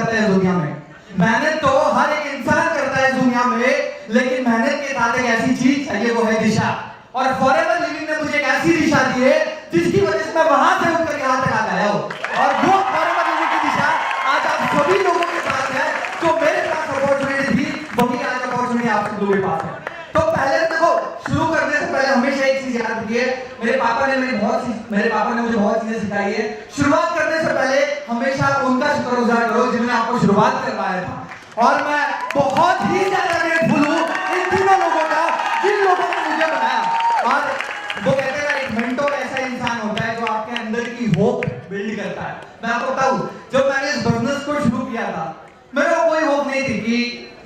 करते हैं दुनिया में। मेहनत तो हर एक इंसान करता है दुनिया में, लेकिन मेहनत के साथ एक ऐसी चीज चाहिए, वो है दिशा। और फॉरएवर लिविंग ने मुझे एक ऐसी दिशा दी है जिसकी वजह से मैं वहां से उठकर यहाँ तक आ गया हूँ। और वो फॉरएवर लिविंग की दिशा आज आप सभी लोगों के पास है। जो मेरे पास अपॉर्चुनिटी थी, वही आज अपॉर्चुनिटी आप सब लोगों के पास है। तो पहले देखो, शुरू करने से पहले हमेशा एक चीज याद रखिए, मेरे पापा ने मुझे बहुत चीजें सिखाई है। शुरुआत करने से पहले हमेशा उनका शुक्रगुजार करो जिन्होंने आपको शुरुआत करवाया था। और मैं बहुत ही ज्यादा ग्रेटफुल हूँ इन तीनों लोगों का, जिन लोगों ने मुझे बनाया। और वो कहते हैं एक मेंटोर ऐसा इंसान होता है जो आपके अंदर की होप बिल्ड करता है। मैं आपको बताऊं, जब मैंने इस बिजनेस को शुरू किया था, मेरे को कोई होप नहीं थी कि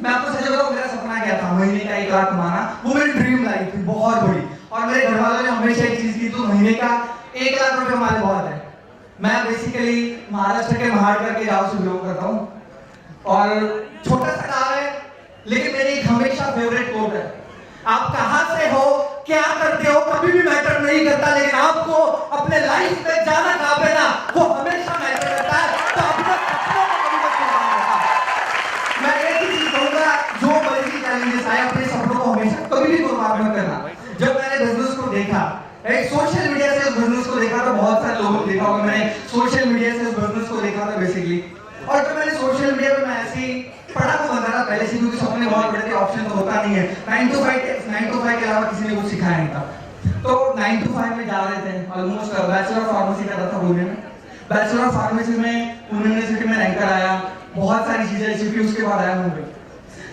मैं आपको सच बताऊं, मेरा सपना क्या था, महीने का 1 लाख कमाना। वो मेरी ड्रीम लाइफ थी, बहुत बड़ी। और मेरे घर वालों ने हमेशा एक चीज की, तो महीने का 1 लाख रुपए हमारे बहुत है। मैं बेसिकली महाराष्ट्र के महाड़गढ़ के गांव से बिलोंग करता हूँ, और छोटा सा गांव है, लेकिन मेरी एक हमेशा फेवरेट कोट है, आप कहां से हो, क्या करते हो, कभी भी मैटर नहीं करता, लेकिन आपको अपने लाइफ में जाना कहां पे ना, वो हमेशा मैटर करता है। तो अपने सपनों को कभी मत छुपाना। मैं एक ही चीज कहूंगा, जो बड़ी चैलेंजेस आए, अपने सपनों को हमेशा कभी भी कुर्बान मत करना। जब मैंने बिजनेस को देखा, एक सोशल मीडिया से इस बिजनेस को देखा, तो बहुत सारे लोगों को देखा होगा, मैंने सोशल मीडिया से इस बिजनेस को देखा था बेसिकली। और जब मैंने सोशल मीडिया पे मैं ऐसे ही पढ़ा तो बंदा था पहले से, क्योंकि सपने बहुत बड़े थे, ऑप्शन तो होता नहीं है। 9 to 5 के अलावा किसी ने कुछ सिखाया नहीं था। तो 9 to 5 में जा रहे थे, ऑलमोस्ट बैचलर ऑफ फार्मेसी कर रहा था पुणे में। बैचलर ऑफ फार्मेसी में पुणे यूनिवर्सिटी में रैंकर आया, बहुत सारी चीजें सीखी। उसके बाद आया मुंबई,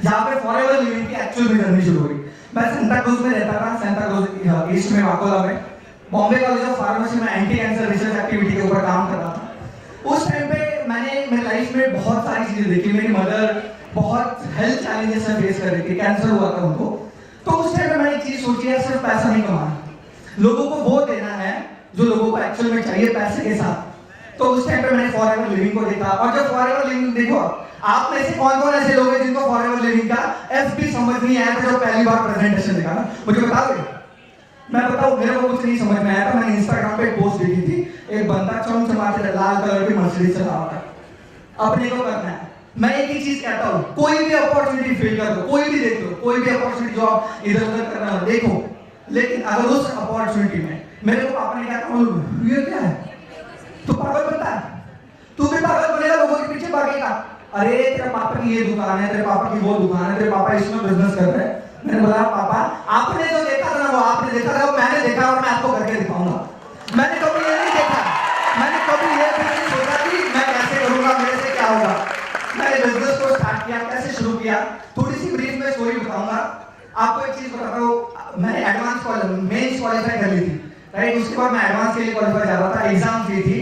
जहाँ पे फॉरएवर लिविंग की एक्चुअल में जर्नी शुरू हुई। मैं सेंटा क्रूज में रहता था, सेंटा क्रूज ईस्ट में, वाकोला में। बॉम्बे कॉलेज ऑफ फार्मेसी में एंटी कैंसर रिसर्च एक्टिविटी के ऊपर काम कर रहा था। उस टाइम पे मैंने मेरी लाइफ में बहुत सारी चीजें देखी। मेरी मदर बहुत हेल्थ चैलेंजेस से फेस कर रही थी, कैंसर हुआ था उनको। तो उस टाइम पे मैंने एक चीज सोची है, सिर्फ पैसा नहीं कमाना, लोगों को वो देना है जो लोगों को एक्चुअल में चाहिए पैसे के साथ। तो उस टाइम पे मैंने फॉरएवर लिविंग को देखा। और जब फॉरएवर लिविंग देखो, आप में से कौन कौन ऐसे लोग हैं जिनको फॉरएवर लिविंग का एफबी समझ नहीं आया था, जो पहली बार प्रेजेंटेशन देखा ना, मुझे बताओगे? मैं बताऊं, मेरे को कुछ नहीं समझ में आया था। मैंने इंस्टाग्राम पे एक पोस्ट देखी थी, एक बंदा चमचमाते लाल कलर की मर्सिडीज चला रहा था। अपने को करना है। मैं एक ही चीज कहता हूं, कोई भी अपॉर्चुनिटी फील कर लो, कोई भी देख लो, कोई भी अपॉर्चुनिटी जो आप इधर उधर करना हो देखो, लेकिन अगर उस अपॉर्चुनिटी में मेरे को पापा ने क्या कहा, ये क्या है, तू पागल बनता है, तू भी पागल बनेगा, लोगों के पीछे भागेगा। अरे तेरे पापा की ये दुकान है, तेरे पापा की वो दुकान है, तेरे पापा इसमें बिजनेस कर रहे हैं। मैंने बोला पापा, आपने जो देखा था ना, वो आपने देखा था, वो मैंने देखा, और मैं आपको करके दिखाऊंगा। मैंने कभी ये नहीं देखा, मैंने कभी ये भी नहीं सोचा कि मैं कैसे करूंगा, मेरे से क्या होगा। मैंने बिजनेस को स्टार्ट किया, कैसे शुरू किया, थोड़ी सी ब्रीफ में स्टोरी बताऊंगा आपको। एक चीज बताता हूँ, मैंने एडवांस मेंस क्वालिफाई कर ली थी, राइट। उसके बाद मैं एडवांस के लिए क्वालिफाई कर रहा था, एग्जाम दी थी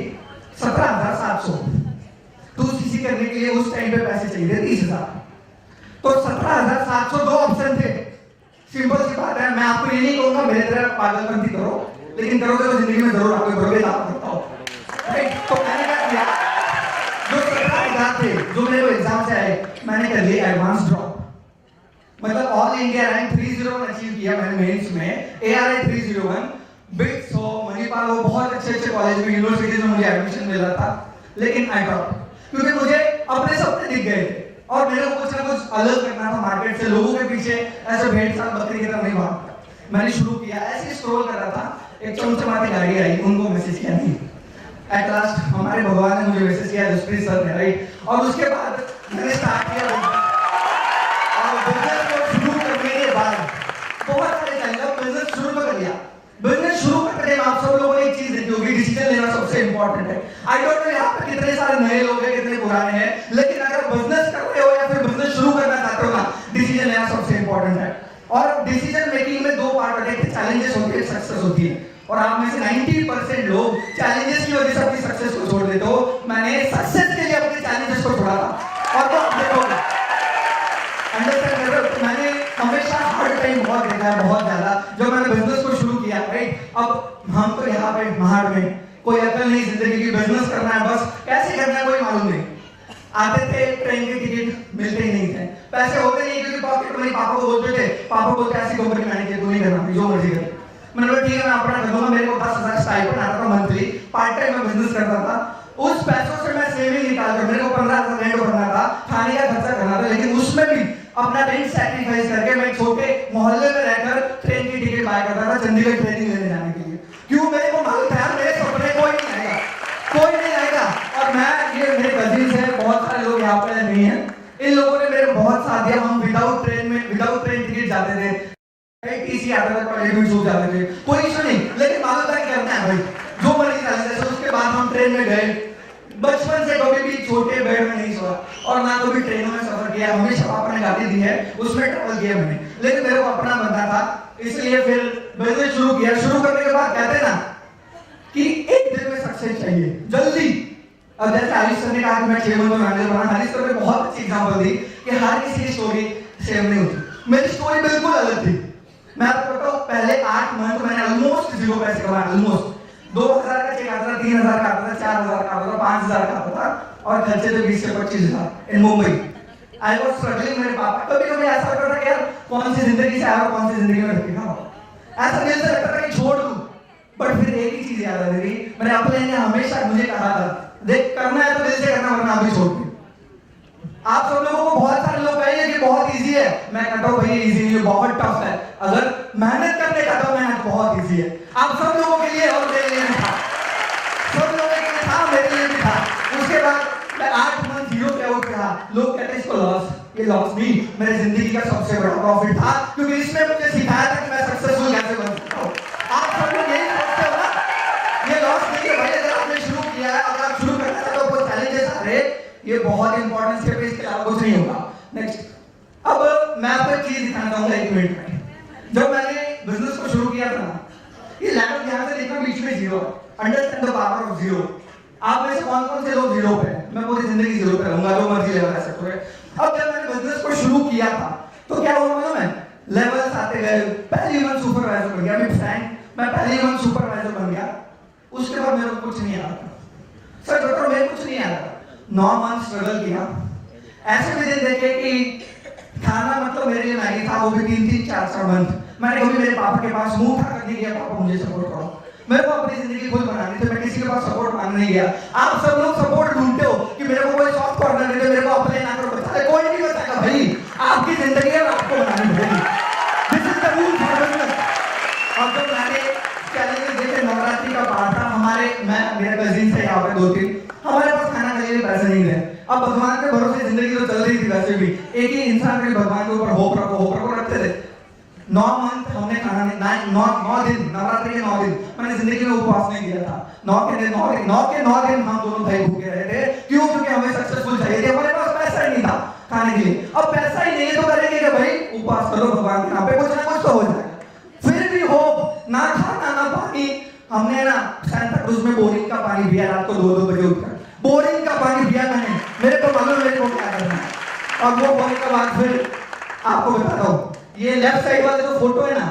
17,700। तो सीसी करने के लिए उस टाइम पे पैसे चाहिए 30,000। तो 17,700 दो ऑप्शन थे। सिंपल सी बात है, मैं आपको ये नहीं कहूंगा मेरे तरह पागलपंती करो, लेकिन करोगे तो जिंदगी में जरूर आपको बड़े लाभ होता हो, राइट। तो मैंने क्या किया, जो 17,000 थे जो मेरे एग्जाम से आए, मैंने कर लिया एडवांस ड्रॉप। मतलब ऑल इंडिया रैंक 301 अचीव किया मैंने मेंस में, ARI 301। बिट्स हो, मणिपाल हो, बहुत अच्छे अच्छे कॉलेज में, यूनिवर्सिटीज में मुझे एडमिशन मिल रहा था, लेकिन आई ड्रॉप, क्योंकि मुझे अपने सपने दिख गए थे और मेरे को कुछ ना कुछ अलग करना था मार्केट से। लोगों के पीछे ऐसे भेड़ साल बकरी की तरह नहीं भागता। मैंने शुरू किया, ऐसे स्क्रॉल कर रहा था, एक चमचमाती गाड़ी आई, उनको मैसेज किया, नहीं एट लास्ट हमारे भगवान ने मुझे मैसेज किया, जसप्रीत सर ने, राइट। और उसके बाद मैंने स्टार्ट किया और बिजनेस को शुरू करने के बाद बहुत सारे चैलेंज, बिजनेस शुरू कर लिया। बिजनेस शुरू करते टाइम आप सब लोगों ने एक चीज देखी होगी, डिसीजन लेना सबसे इंपॉर्टेंट है। आई डोंट नो यहाँ पे कितने सारे नए लोग हैं, कितने पुराने हैं, लेकिन अगर बिजनेस कर रहे हो या फिर बिजनेस शुरू करना चाहते हो ना, डिसीजन लेना सबसे इंपॉर्टेंट है। और डिसीजन मेकिंग में दो पार्ट होते हैं, चैलेंजेस होती है, सक्सेस होती है। और आप में से 90% लोग चैलेंजेस की वजह से अपनी सक्सेस को छोड़ देते हो। मैंने सक्सेस के लिए अपने चैलेंजेस को छोड़ा था, और वो देखोगे अंडरस्टैंड कर रहे हो। मैंने हमेशा हार्ड टाइम बहुत देखा है, बहुत ज्यादा। जब मैंने बिजनेस को शुरू किया, राइट, अब हम तो यहाँ पे महाड़ में, कोई अकल नहीं जिंदगी की, बिजनेस करना है, बस कैसे करना है कोई मालूम नहीं। आते थे, ट्रेन के टिकट मिलते ही नहीं थे, पैसे होते नहीं, क्योंकि पॉकेट मनी पापा को बोलते थे, पापा बोलते ऐसी कंपनी मैंने की, तू नहीं करना, जो मर्जी कर। मैंने बोला ठीक है, मैं अपना कर दूंगा। मेरे को 10,000 स्टाइपेंड आता था मंथली, पार्ट टाइम में बिजनेस करता था। उस पैसों से मैं सेविंग निकाल कर, मेरे को 15,000 रेंट भरना था, आता था, टॉयलेट में छूट जाते थे, कोई इशू नहीं, लेकिन मालूम था कि करना है भाई, जो मर्जी कर ले। उसके बाद हम ट्रेन में गए, बचपन से कभी भी छोटे बेड में नहीं सोया और ना कभी ट्रेनों में सफर किया, हमेशा पापा ने गाड़ी दी है, उसमें ट्रैवल किया मैंने, लेकिन मेरे को अपना बनना था, इसलिए फिर बिजनेस शुरू किया। शुरू करने के बाद कहते ना कि एक दिन में सक्सेस चाहिए जल्दी। अब जैसे हरीश सर ने कहा कि मैं 6 मंथ में मैनेजर बना, हरीश सर ने बहुत अच्छी एग्जांपल दी कि हर किसी की स्टोरी सेम नहीं होती। मेरी स्टोरी बिल्कुल अलग थी। मैं आपको बताऊं, पहले 8 मंथ मैंने ऑलमोस्ट 0 पैसे कमाए, ऑलमोस्ट 2000 का चेक आता था, 3000 का आता था, 4000 का आता था, 5000 का आता था और खर्चे थे 20 से 25,000 in Mumbai. I was struggling. मेरे पापा कभी-कभी ऐसा करता था कि यार कौन सी जिंदगी से आया और कौन सी जिंदगी में रखेगा, ऐसा दिल से लगता था कि छोड़ दूं। बट फिर एक ही चीज याद आती थी, मेरे अपने ने हमेशा मुझे कहा था, देख करना है तो दिल से करना, वरना अभी छोड़ दे। आप सब लोगों को बहुत सारे लोग कहेंगे कि बहुत इजी है, मैं कहता हूं भाई इजी नहीं, बहुत टफ है। अगर मेहनत करने का तो मेहनत बहुत इजी है, आप सब लोगों के लिए और मेरे लिए भी था, सब लोगों के लिए था, मेरे लिए भी था। उसके बाद मैं 8 मंथ 0 पे आउट रहा। लोग कहते हैं इसको लॉस, ये लॉस नहीं, मेरी जिंदगी का सबसे बड़ा प्रॉफिट था, क्योंकि इसने मुझे सिखाया था कि मैं सक्सेसफुल कैसे बन सकता हूं। आप सब लोग यही सोचते हो ना, ये लॉस नहीं है भाई। अगर आपने शुरू किया है, अगर आप शुरू करना चाहते हो, कोई चैलेंजेस आ रहे, ये बहुत इंपॉर्टेंट स्टेप है, इसके अलावा कुछ नहीं होगा। नेक्स्ट, अब मैं आपको एक चीज दिखाना चाहूंगा 1 मिनट में। जब मैंने बिजनेस को शुरू किया था, ये लेवल ध्यान से देखना, बीच में 0, अंडरस्टैंड द पावर ऑफ 0। आप में से कौन-कौन से लोग 0 पे हैं? मैं पूरी जिंदगी 0 पे रहूंगा, जो मर्जी लेवल आ सकते हैं। अब जब मैंने बिजनेस को शुरू किया था, तो क्या हुआ मालूम है? लेवल्स आते गए, पहली मंथ सुपरवाइजर बन गया, मैं पहली मंथ सुपरवाइजर बन गया। उसके बाद मेरे को कुछ नहीं आ रहा, सर डॉक्टर मेरे कुछ नहीं आ रहा। 9 मंथ स्ट्रगल किया, ऐसे भी दिन देखे कि खाना मतलब मेरे लिए मैगी था, वो भी 3-3, 4-4 मंथ। मैंने कभी मेरे पापा के पास मुंह उठा कर नहीं गया, पापा मुझे सपोर्ट करो। मेरे को अपनी जिंदगी खुद बनानी थी, मैं किसी के पास सपोर्ट मांगने नहीं गया। आप सब लोग सपोर्ट ढूंढते हो कि मेरे को कोई सॉफ्ट कॉर्नर दे दे, मेरे को अपने ना करो, बता दे, कोई नहीं बताएगा भाई। आपकी जिंदगी है, आपको बनानी पड़ेगी। This is the rule for business. और जब मैंने चैलेंजेस देखे, नवरात्रि का पाठ था, मेरे कजिन थे यहाँ पे 2-3, हमारे पास खाना खाने के लिए पैसे नहीं थे। अब भगवान के भरोसे जिंदगी तो चल रही थी, वैसे भी एक ही इंसान के भगवान के ऊपर होप रखो रखते थे। 9 मंथ हमने खाना नहीं, 9 दिन, नवरात्रि के 9 दिन मैंने जिंदगी में उपवास नहीं किया था। 9 के 9 दिन हम दोनों भाई भूखे रहे थे। क्यों? क्योंकि हमें सक्सेसफुल चाहिए थे, हमारे पास पैसा ही नहीं था खाने के लिए। अब पैसा ही नहीं है तो करेंगे क्या भाई? उपवास करो भगवान के नाम पे, कुछ ना कुछ तो हो जाएगा। फिर भी होप, ना खाना ना पानी। हमने ना सांता क्रूज में बोरिंग का पानी पिया, रात को 2-2 बजे उठकर बोरिंग का पानी पिया मैंने। मेरे को मालूम मेरे को क्या करना है। और वो बोरिंग का बाद फिर आपको बताता हूँ, ये लेफ्ट साइड वाला जो फोटो है ना,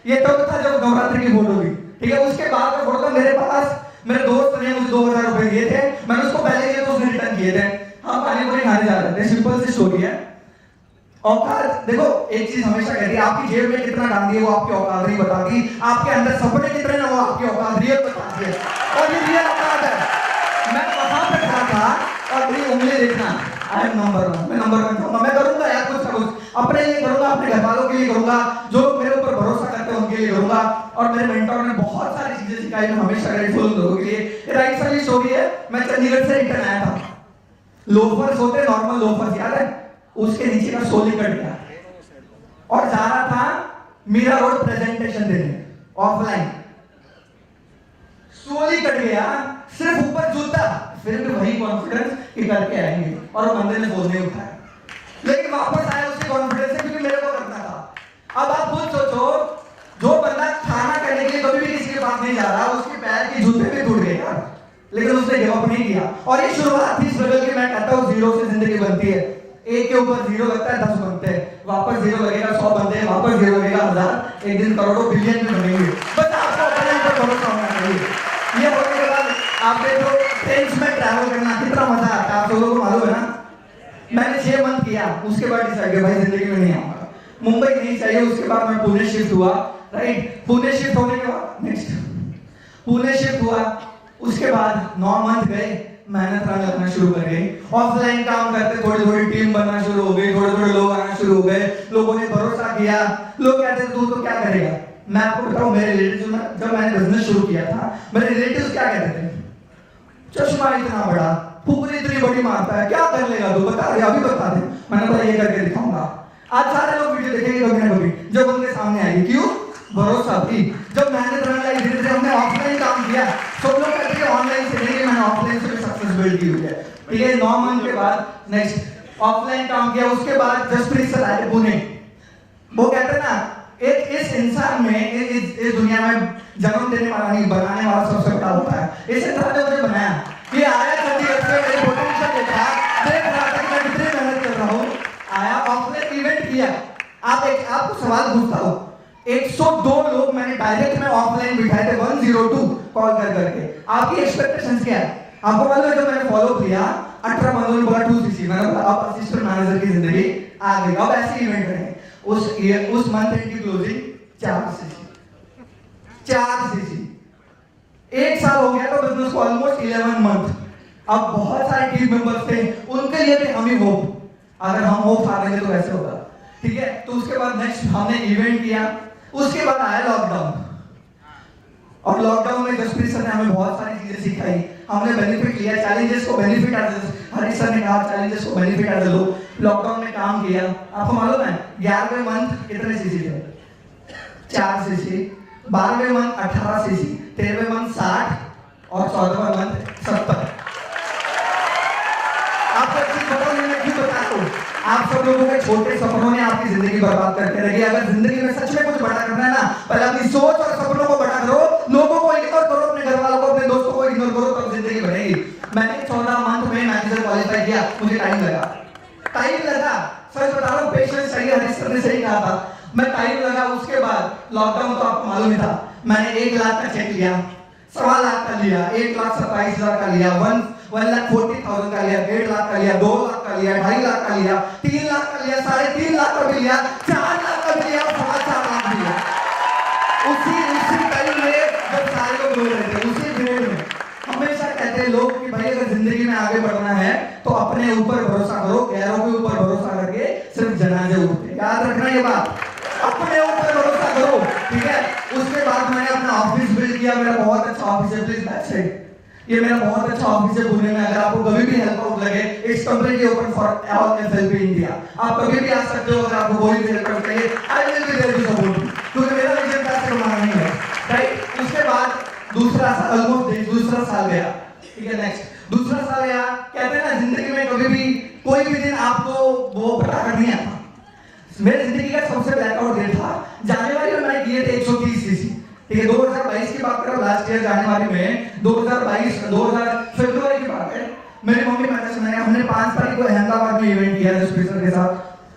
ये तब था जब नवरात्रि की फोटो थी, ठीक है। उसके बाद का फोटो था, मेरे पास मेरे दोस्त ने मुझे 2000 रुपए दिए थे, मैंने उसको पहले दिए तो उसने रिटर्न किए थे। हम पानी पूरी खाने जा रहे थे, सिंपल सी स्टोरी है। औकात देखो, एक चीज हमेशा कहती है, आपकी जेब में कितना डाल है वो आपकी औकात नहीं बताती, आपके अंदर सपने कितने ना वो आपकी औकात रियल बताती है। और ये रियल औकात है। मैं वहां पे खड़ा था और मेरी उंगली देखना, आई एम नंबर 1, मैं नंबर 1 कहूंगा, मैं करूंगा यार कुछ ना कुछ, अपने लिए करूंगा, अपने घर वालों के लिए करूंगा, जो मेरे ऊपर भरोसा करते हैं उनके लिए करूंगा। और मेरे मेंटर ने बहुत सारी चीजें सिखाई, मैं हमेशा ग्रेटफुल हूं लोगों के लिए। राइट साइड की स्टोरी है, मैं चंडीगढ़ से रिटर्न आया था, लोफर्स होते नॉर्मल लोफर्स, याद है? उसके नीचे का सोल कट गया और जा रहा था मीरा रोड प्रेजेंटेशन देने ऑफलाइन। सोल कट गया, सिर्फ ऊपर जूता, फिर भी वही कॉन्फिडेंस कि करके आएंगे, और बंदे ने बोल नहीं उठाया, लेकिन वापस आया उसी कॉन्फिडेंस से, क्योंकि मेरे को करना था। अब आप खुद सोचो, जो बंदा खाना करने के लिए कभी भी किसी के पास नहीं जा रहा, उसके पैर के जूते भी टूट गए यार, लेकिन उसने गिव अप नहीं किया। और ये शुरुआत थी स्ट्रगल की। मैं कहता हूँ 0 से जिंदगी बनती है। एक के ऊपर 0 लगता है, 10 बनते हैं, वापस 0 लगेगा, 100 बनते हैं, वापस 0 लगेगा, 1000, एक दिन करोड़ों बिलियन भी बनेंगे। बस आपको अपने ऊपर भरोसा होना चाहिए। ये होने के बाद आप देखो ट्रेन में ट्रैवल करना कितना मजा आता है, आप लोगों को मालूम है ना। मैंने 6 मंथ किया, उसके बाद डिसाइड किया भाई जिंदगी में नहीं आऊंगा, मुंबई नहीं चाहिए। उसके बाद मैं पुणे शिफ्ट हुआ, राइट। पुणे शिफ्ट होने के बाद नेक्स्ट पुणे शिफ्ट हुआ, उसके बाद 9 मंथ गए, मेहनत करना शुरू कर गए, ऑफलाइन काम करते, थोड़ी थोड़ी टीम बनना शुरू हो गई, थोड़े थोड़े लोग आना शुरू हो गए, लोगों ने भरोसा किया। लोग कहते थे तू तो क्या करेगा। मैं आपको बताऊं, मेरे रिलेटिव्स, जब मैंने बिजनेस शुरू किया था, मेरे रिलेटिव्स क्या कहते थे, चश्मा इतना बड़ा, फुकरी इतनी बड़ी मारता है, क्या कर लेगा तू, बता दे, अभी बता दे। मैंने बोला ये करके दिखाऊंगा। आज सारे लोग वीडियो देखेंगे कभी ना कभी, जब उनके सामने आएगी। क्यों? भरोसा भी। जब मेहनत रन लाई धीरे धीरे हमने ऑफलाइन काम किया, सब लोग कहते हैं ऑनलाइन से नहीं, मैंने ऑफलाइन से भी सक्सेस बिल्ड की हुई है। ठीक है, 9 मंथ के बाद नेक्स्ट ऑफलाइन काम किया, उसके बाद जसप्रीत सर आए पुणे। वो कहते हैं ना, एक इस इंसान में इस दुनिया में जन्म देने वाला नहीं, बनाने वाला सबसे बड़ा होता है। इस इंसान ने मुझे बनाया, ये आया चंडीगढ़ से, मेरे पोटेंशियल देखा, देख रहा था कि मैं कितनी मेहनत कर रहा हूँ, आया ऑफलाइन इवेंट किया। आपको सवाल पूछता हूँ, 102 लोग मैंने डायरेक्ट में ऑफलाइन बिठाए थे 102 कॉल कर करके। आपकी एक्सपेक्टेशंस क्या है? आपको मालूम है, जब मैंने फॉलो किया 18 बंदों ने बोला 2cc, मैंने बोला अब असिस्टेंट मैनेजर की जिंदगी आ गई, अब ऐसे इवेंट करेंगे। उस मंथ एंड की क्लोजिंग 4cc। 1 साल हो गया तो बिजनेस को ऑलमोस्ट 11 मंथ। अब बहुत सारे टीम मेंबर्स थे, उनके लिए भी हम ही होप, अगर हम होप हारेंगे तो ऐसे होगा। ठीक है, तो उसके बाद नेक्स्ट हमने इवेंट किया, उसके बाद आया लॉकडाउन। और लॉकडाउन में जसप्रीत सर ने हमें बहुत सारी चीजें सिखाई, हमने बेनिफिट लिया, चैलेंजेस को बेनिफिट एज हरीश सर ने कहा चैलेंजेस को बेनिफिट एज लो। लॉकडाउन में काम किया, आपको मालूम है 11वें मंथ कितने सीसी थे? 4cc। 12वें मंथ 18cc, 13वें मंथ 60 और 14वां मंथ 70। आपको चीज बताओ, मैं क्यों बताता हूँ, आप सब लोगों के छोटे सपनों ने आपकी जिंदगी बर्बाद करके रखी। अगर जिंदगी में सच में कुछ बड़ा करना है ना, पहले अपनी सोच और सपनों को बड़ा करो, लोगों को इग्नोर करो, अपने घर वालों को, अपने दोस्तों को इग्नोर करो, तब जिंदगी बनेगी। मैंने 14 मंथ में मैनेजर क्वालिफाई किया, मुझे टाइम लगा, सच बता रहा हूँ, पेशेंस चाहिए, हरीश सर ने सही कहा था, मैं टाइम लगा। उसके बाद लॉकडाउन तो आपको मालूम ही था, मैंने 1 लाख का चेक लिया, 1.25 लाख का लिया, 1,27,000 का लिया, 1,40,000 का लिया, 1.5 लाख का लिया, 2 लाख का लिया, 2.5 लाख का लिया, 3 लाख का लिया, 3.5 लाख का भी लिया, 4 लाख का भी लिया, 4.5 लाख भी लिया। उसी टाइम में जब सारे लोग बोल रहे थे, उसी पीरियड में हमेशा कहते हैं लोग कि भाई अगर जिंदगी में आगे बढ़ना है तो अपने ऊपर भरोसा करो, गैरों के ऊपर भरोसा करके सिर्फ जनाजे उठते। याद रखना ये बात, अपने ऊपर भरोसा करो। ठीक है, उसके बाद मैंने अपना ऑफिस बिल्ड किया, मेरा बहुत अच्छा ऑफिस है, प्लीज बैक साइड, ये मेरा बहुत अच्छा ऑफिस है पुणे में। अगर आपको कभी भी हेल्प आउट लगे, it's completely open for all FLP India, आप कभी भी आ सकते हो। अगर आपको कोई भी हेल्प आउट चाहिए, I will be there to support you, क्योंकि मेरा विजन पैसे कमाना नहीं है। राइट, उसके बाद दूसरा साल गया। ठीक है, नेक्स्ट दूसरा साल गया। कहते हैं ना जिंदगी में कभी भी कोई भी दिन आपको वो बराबर नहीं आता। मेरी जिंदगी का सबसे ब्लैकआउट दिन था जनवरी में, मैंने किए थे 130cc। ठीक है, 2022 की बात करो, लास्ट ईयर जनवरी में 2000 फरवरी की बात है। मेरी मम्मी मैंने सुनाया, हमने 5 तारीख को अहमदाबाद में इवेंट किया जसप्रीत सर के साथ,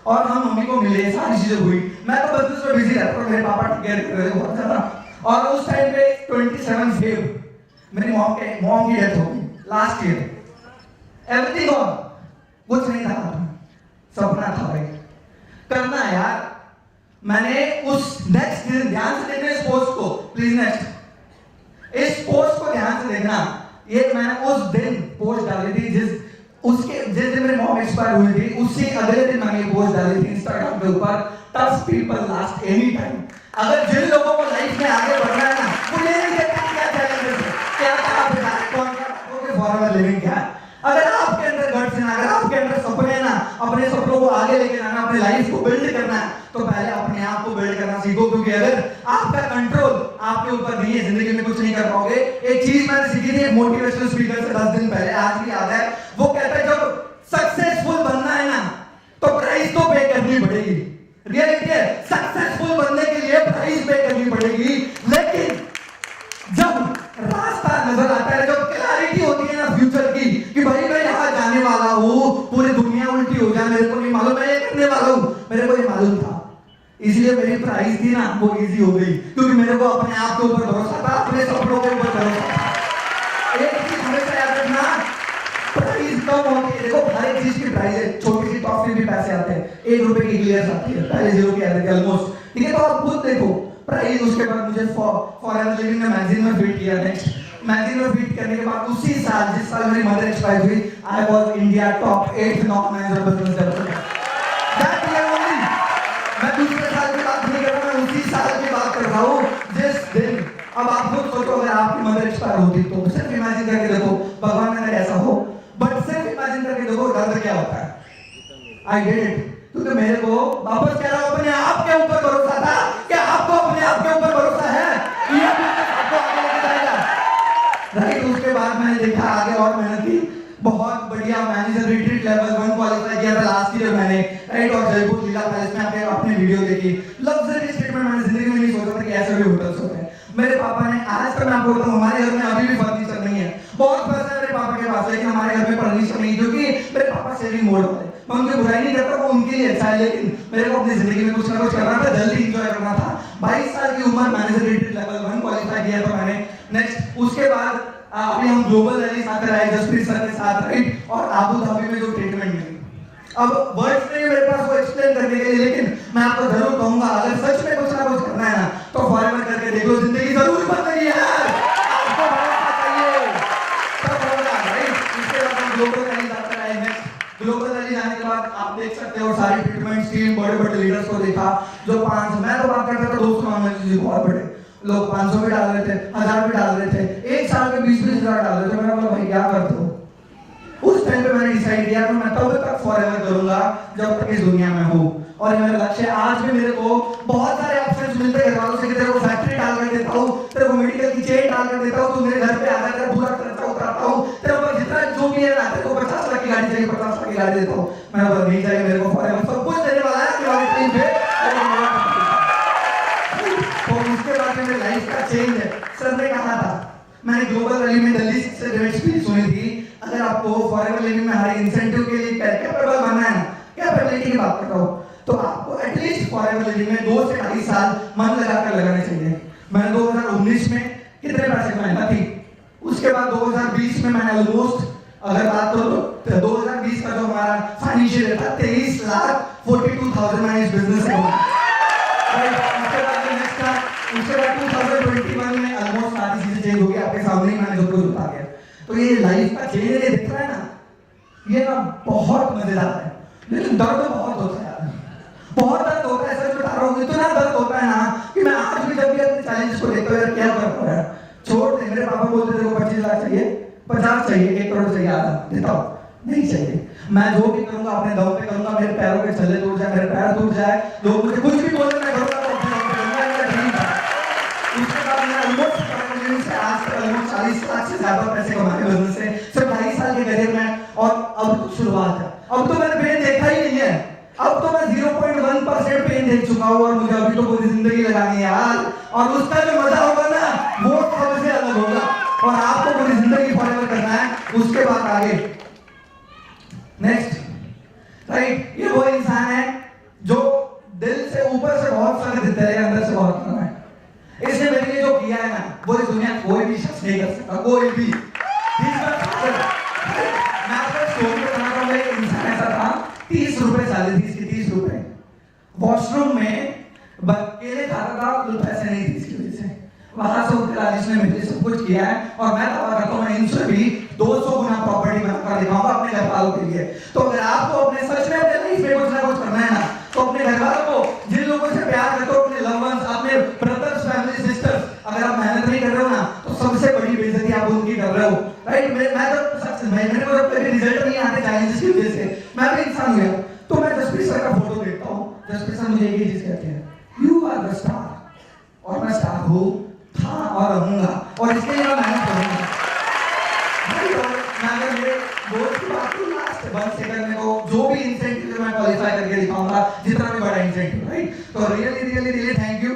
और हम मम्मी को मिले, सारी चीजें हुई। मैं तो बिजनेस में बिजी रहता हूँ, मेरे पापा टेक केयर कर रहे थे बहुत ज्यादा। और उस टाइम पे 27 फेब मेरी मॉम की डेथ हो गई लास्ट ईयर। एवरीथिंग गॉन, कुछ नहीं था, सपना था भाई करना है यार। मैंने उस नेक्स्ट दिन, ध्यान से देखना इस पोस्ट को प्लीज, नेक्स्ट इस पोस्ट को ध्यान से देखना, ये मैंने उस दिन पोस्ट डाली थी जिस दिन मेरी मॉम एक्सपायर हुई थी, उसी अगले दिन मैंने ये पोस्ट डाली थी इंस्टाग्राम के ऊपर, tough people last any time. अगर जिन लोगों को लाइफ में आगे बढ़ना है ना, वो ये नहीं देखते क्या चैलेंजेस है, क्या कौन सा फॉरवर्ड लिविंग क्या है। अगर आपके अंदर गट्स है ना, अगर आपके अंदर सपने हैं ना, अपने सपनों को आगे लेके जाना, अपने लाइफ को बिल्ड करना है, तो पहले अपने आप को बिल्ड करना सीखो। क्योंकि अगर आपका कंट्रोल आपके ऊपर नहीं है, जिंदगी में कुछ नहीं कर पाओगे। एक चीज मैंने सीखी थी एक मोटिवेशनल स्पीकर से 10 दिन पहले, आज भी याद है। वो कहता है जब सक्सेसफुल बनना है ना, तो प्राइस तो पे करनी पड़ेगी। रियलिटी है, सक्सेसफुल बनने के लिए प्राइस पे करनी पड़ेगी, लेकिन जब रास्ता नजर आता है, जब क्लैरिटी होती है ना फ्यूचर की कि भाई मैं यहाँ जाने वाला हूँ, पूरी दुनिया उल्टी हो जाए, मेरे को नहीं मालूम मैं ये करने वाला हूँ, मेरे को ये मालूम था, इसलिए मेरी प्राइस थी ना वो इजी हो गई, क्योंकि मेरे को अपने आप के ऊपर भरोसा था, अपने सपनों के ऊपर भरोसा था। एक चीज हमेशा याद रखना, प्राइस कम होती है। देखो हर एक चीज की प्राइस है, छोटी सी टॉफी भी पैसे आते हैं, 1 रुपए की गिलास आती है, पहले 0 की आती है ऑलमोस्ट। ठीक है, तो आप खुद देखो प्राइस। उसके बाद मुझे फॉरएवर लिविंग ने मैगजीन में फिट किया। नेक्स्ट मैगजीन में फिट करने के बाद उसी साल, जिस साल मेरी मदर एक्सपायर हुई, I was India top 8 non manager business developer. That year only, मैं दूसरे साल की बात नहीं कर रहा, मैं उसी साल की बात कर रहा हूँ जिस दिन। अब आप खुद सोचो अगर आपकी मदर एक्सपायर होती तो सिर्फ इमेजिन करके देखो, भगवान ने ऐसा हो, बट सिर्फ इमेजिन करके देखो दर्द क्या होता है। I did it. क्योंकि मेरे को वापस कह रहा हूं, अपने आप के ऊपर भरोसा था। क्या आपको अपने आप के ऊपर भरोसा है? ये आपको आगे लेके जाएगा, राइट? उसके बाद मैंने देखा आगे और मेहनत की, बहुत बढ़िया मैनेजर रिट्रीट लेवल 1 क्वालिफाई किया था लास्ट ईयर मैंने, राइट? और जयपुर लीला पैलेस में आपने अपने वीडियो देखी, लग्जरी स्टेटमेंट। मैंने जिंदगी में नहीं सोचा था कि ऐसे भी होटल्स होते हैं। मेरे पापा ने, आज तक मैं आपको बताऊं, हमारे घर में अभी भी फर्नीचर नहीं है। बहुत पैसा है मेरे पापा के पास, लेकिन हमारे घर में फर्नीचर नहीं, क्योंकि मेरे पापा सेविंग मोड वाले। मैं उनकी बुराई नहीं करता, वो उनके लिए अच्छा है, लेकिन मेरे को अपनी जिंदगी में कुछ ना कुछ करना था, जल्दी एंजॉय करना था। 22 साल की उम्र, मैनेजर रिट्रीट लेवल 1 क्वालिफाई किया था मैंने। नेक्स्ट उसके बाद अभी हम ग्लोबल रैली आकर आए जसप्रीत सर के साथ, राइट? और आबू धाबी में जो ट्रीटमेंट मिली, अब वर्ड्स नहीं मेरे पास वो एक्सप्लेन करने के लिए, लेकिन मैं आपको जरूर कहूंगा, अगर सच में कुछ ना कुछ करना है ना, तो फॉरएवर करके देख लो, जिंदगी जरूर बदलेगी यार। आपको भरोसा चाहिए, सब होगा, राइट? इसके बाद हम ग्लोबल रैली जाकर आए। नेक्स्ट ग्लोबल रैली जाने के बाद आप देख सकते हो सारी ट्रीटमेंट टीम, बड़े बड़े लीडर्स को देखा, जो 500, मैं तो बात करता था 200 मामले जी, बहुत बड़े लोग 500 भी डाल रहे थे, 1000 भी डाल रहे थे, एक साल में 20-20 हजार डाल रहे थे। मैंने बोला भाई क्या करते हो? उस टाइम पे मैंने डिसाइड किया कि मैं तब तक फॉरएवर करूंगा जब तक इस दुनिया में हूं। और ये मेरा लक्ष्य है। आज भी मेरे को बहुत सारे ऑप्शंस मिलते हैं घर वालों से कि तेरे को फैक्ट्री डाल कर देता हूं, तेरे को मेडिकल की चेन डाल कर देता हूं, तू मेरे घर पे आकर तेरा पूरा खर्चा उतारता हूं, तेरे ऊपर जितना जो भी है ना, तेरे को 50 लाख की गाड़ी चाहिए, 50 लाख की गाड़ी देता हूं। मैंने बोला नहीं चाहिए मेरे को, फॉरएवर सब कुछ देने वाला है कि वाले टाइम पे। तो उसके बाद मेरी लाइफ का चेंज है। सर ने कहा था, मैंने ग्लोबल रैली में दिल्ली से डायरेक्ट स्पीच सुनी थी, अगर आपको फॉरएवर लिविंग में हर इंसेंटिव के लिए कैपेबल बनना है ना, कैपेबिलिटी की बात कर रहा हूं, तो आपको एटलीस्ट फॉरएवर लिविंग में 2 से 2.5 साल मन लगाकर लगाने चाहिए। मैंने 2019 में कितने पैसे कमाए? नथिंग। उसके बाद 2020 में मैंने ऑलमोस्ट, अगर बात करो तो 2020 का जो हमारा फाइनेंशियल था 23,42,000 मैंने इस बिजनेस से कमाया। उसके बाद 2021 में ऑलमोस्ट सारी चीजें चेंज हो गई, आपके सामने ही मैंने सब कुछ बता दिया। तो ये लाइफ का चेंज ये दिख रहा है ना, ये ना बहुत मजेदार है, लेकिन दर्द बहुत होता है यार, बहुत दर्द होता है। सच बता रहा हूँ, इतना दर्द होता है ना कि मैं आज भी जब भी अपने चैलेंज को देखता हूँ यार क्या कर रहा है, छोड़ दे। मेरे पापा बोलते थे 25 लाख चाहिए, 50 चाहिए, 1 करोड़ चाहिए, आधा देता हूँ, नहीं चाहिए। मैं जो भी करूंगा अपने दम पे करूंगा, मेरे पैरों के छल्ले टूट जाए, मेरे पैर टूट जाए, लोग मुझे कुछ भी बोले मैं करूंगा, तो अपने दम पे करूंगा, मेरा ड्रीम था। उसके बाद मैंने ऑलमोस्ट से आज तक ऑलमोस्ट 40 लाख से ज्यादा पैसे कमाए बिजनेस से, सिर्फ 2.5 साल के करियर में। और अब तो शुरुआत है, अब तो मैंने पेन देखा ही नहीं है, अब तो मैं 0.1% पेन देख चुका हूँ, और मुझे अभी तो पूरी जिंदगी लगानी है यार। और उसका जो मजा होगा ना, वो सबसे अलग होगा, और आपको पूरी जिंदगी फॉरएवर करना है। उसके बाद आगे नेक्स्ट, राइट? ये वो इंसान है जो दिल से ऊपर से बहुत सारे देते हैं, अंदर से बहुत कम है। इसने मेरे लिए जो किया है ना, वो इस दुनिया कोई भी शख्स नहीं कर सकता, कोई भी। मैं आपको स्टोरी बताना चाहूंगा, एक इंसान ऐसा था, 30 रुपए साले थी इसकी, 30 रुपए। वॉशरूम में केले खाता था, तो पैसे नहीं थे इसकी वजह से। वहां से उठकर जिसने मेरे लिए सब कुछ किया है, और मैं दावा करता हूँ मैं इनसे भी 200 गुना प्रॉपर्टी बनाकर दिखाऊंगा अपने घर वालों के लिए। तो अगर आपको अपने सच में अपने लाइफ में कुछ ना कुछ करना है ना, तो अपने घर वालों को, जिन लोगों से प्यार करते हो, अपने लव वंस, अपने ब्रदर्स, फैमिली, सिस्टर्स, अगर आप मेहनत नहीं कर रहे हो ना, तो सबसे बड़ी बेइज्जती आप उनकी कर रहे हो, राइट? मैं जब सच मेरे को जब कभी रिजल्ट नहीं आते चैलेंजेस की वजह से, मैं भी इंसान हुआ, तो मैं जसप्रीत सर का फोटो देखता हूँ, जसप्रीत सर मुझे एक ही चीज कहते हैं, यू आर द स्टार। और मैं स्टार हूँ, था और रहूंगा, और इसके लिए मैं मेहनत करूंगा। मैं अगर मेरे दोस्त की बात करूँ, लास्ट 1 सेकंड में को जो भी इंसेंटिव मैं क्वालिफाई करके दिखाऊंगा, जितना भी बड़ा इंसेंटिव, राइट? तो रियली थैंक यू।